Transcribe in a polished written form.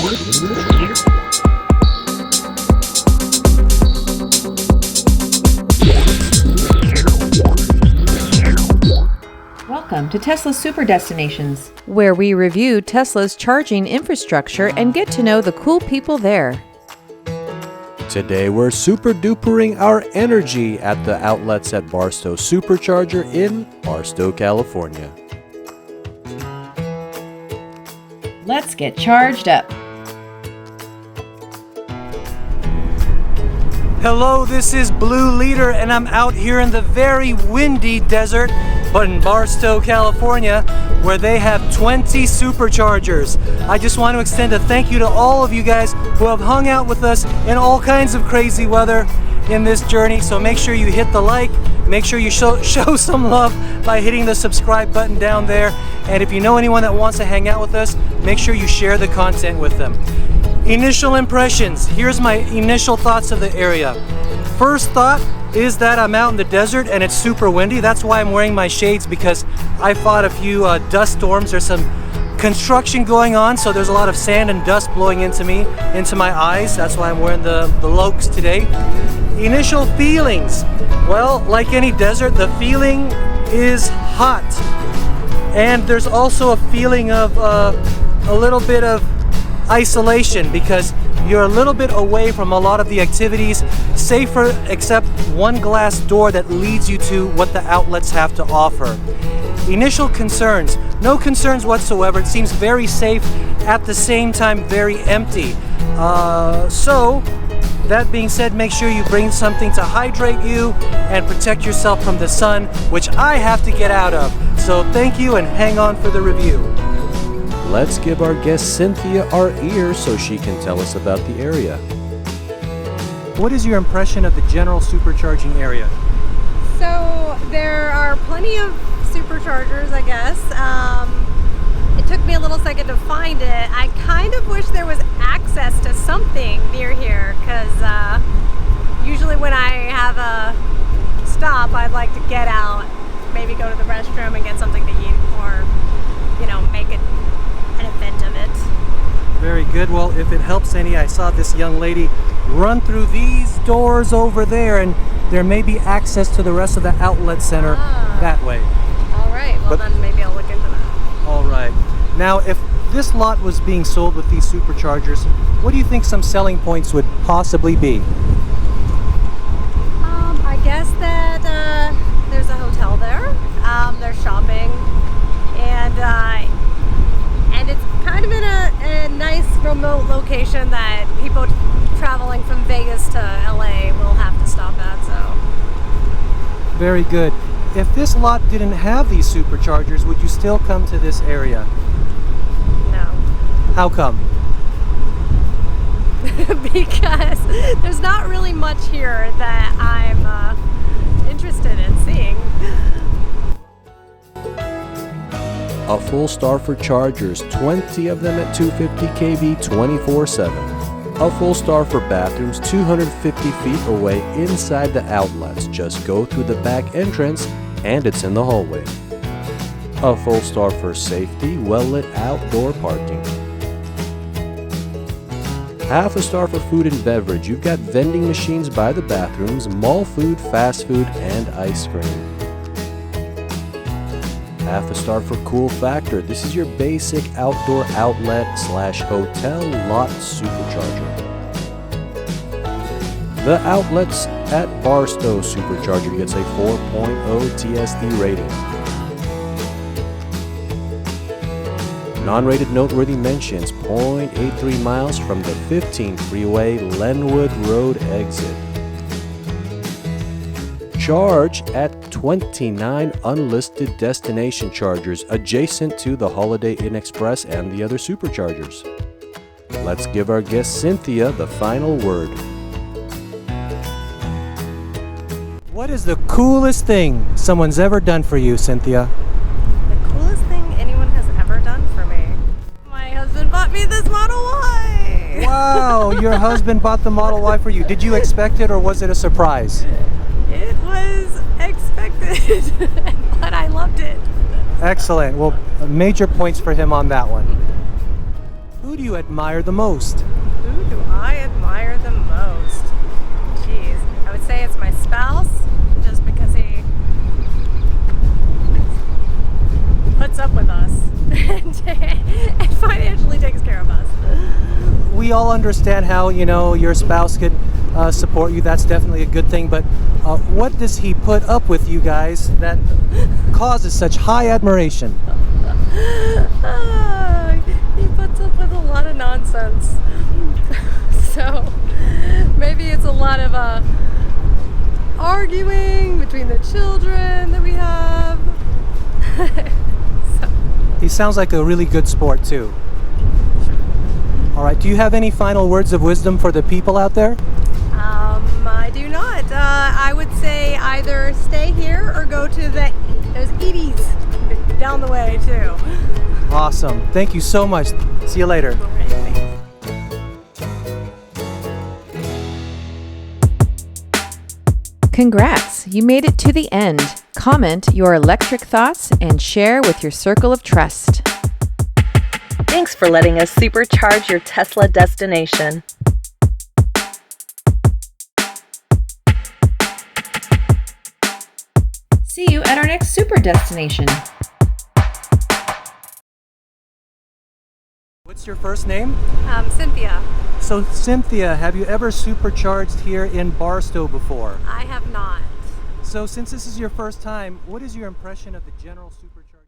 Welcome to Tesla's Super Destinations, where we review Tesla's charging infrastructure and get to know the cool people there. Today we're super dupering our energy at the outlets at Barstow Supercharger in Barstow, California. Let's get charged up. Hello, this is Blue Leader, and I'm out here in the very windy desert, but in Barstow, California, where they have 20 superchargers. I just want to extend a thank you to all of you guys who have hung out with us in all kinds of crazy weather in this journey. So make sure you hit the like, make sure you show some love by hitting the subscribe button down there. And if you know anyone that wants to hang out with us, make sure you share the content with them. Initial impressions. Here's my initial thoughts of the area. First thought is that I'm out in the desert and it's super windy. That's why I'm wearing my shades, because I fought a few dust storms. There's some construction going on, so there's a lot of sand and dust blowing into my eyes. That's why I'm wearing the Lokes today. Initial feelings. Well, like any desert, the feeling is hot. And there's also a feeling of a little bit of isolation, because you're a little bit away from a lot of the activities, safer except one glass door that leads you to what the outlets have to offer. Initial concerns. No concerns whatsoever. It seems very safe, at the same time very empty. So that being said, make sure you bring something to hydrate you and protect yourself from the sun, which I have to get out of. So thank you, and hang on for the review. Let's give our guest Cynthia our ear so she can tell us about the area. What is your impression of the general supercharging area? So there are plenty of superchargers, I guess. It took me a little second to find it. I kind of wish there was access to something near here, because usually when I have a stop, I'd like to get out, maybe go to the restroom and get something to eat, or, make it an event of it. Very good. Well, if it helps any, I saw this young lady run through these doors over there, and there may be access to the rest of the outlet center that way. All right. Well, then maybe I'll look into that. All right. Now, if this lot was being sold with these superchargers, what do you think some selling points would possibly be? I guess that there's a hotel there. There's shopping, and it's kind of in a nice remote location that people traveling from Vegas to LA will have to stop at. So very good. If this lot didn't have these superchargers, would you still come to this area? No. How come? Because there's not really much here that I'm interested in seeing. A full star for chargers, 20 of them at 250 kV 24/7. A full star for bathrooms, 250 feet away inside the outlets. Just go through the back entrance and it's in the hallway. A full star for safety, well-lit outdoor parking. Half a star for food and beverage. You've got vending machines by the bathrooms, mall food, fast food, and ice cream. Half a star for cool factor. This is your basic outdoor outlet / hotel lot supercharger. The outlets at Barstow Supercharger gets a 4.0 TSD rating. Non-rated noteworthy mentions, 0.83 miles from the 15 freeway Lenwood Road exit. Charge at 29 unlisted destination chargers adjacent to the Holiday Inn Express and the other superchargers. Let's give our guest Cynthia the final word. What is the coolest thing someone's ever done for you, Cynthia? The coolest thing anyone has ever done for me? My husband bought me this Model Y! Wow, your husband bought the Model Y for you. Did you expect it, or was it a surprise? It was expected, but I loved it. Excellent. Well, major points for him on that one. Who do you admire the most? Who do I admire the most? Jeez, I would say it's my spouse, just because he puts up with us and financially takes care of us. We all understand how, your spouse could support you. That's definitely a good thing. But what does he put up with you guys that causes such high admiration? He puts up with a lot of nonsense. So maybe it's a lot of arguing between the children that we have. He sounds like a really good sport too. All right, do you have any final words of wisdom for the people out there? I do not. I would say either stay here or go to those Edie's down the way too. Awesome. Thank you so much. See you later. All right, thanks. Congrats! You made it to the end. Comment your electric thoughts and share with your circle of trust. Thanks for letting us supercharge your Tesla destination. See you at our next super destination. What's your first name? Cynthia. So Cynthia, have you ever supercharged here in Barstow before? I have not. So since this is your first time, what is your impression of the general supercharger?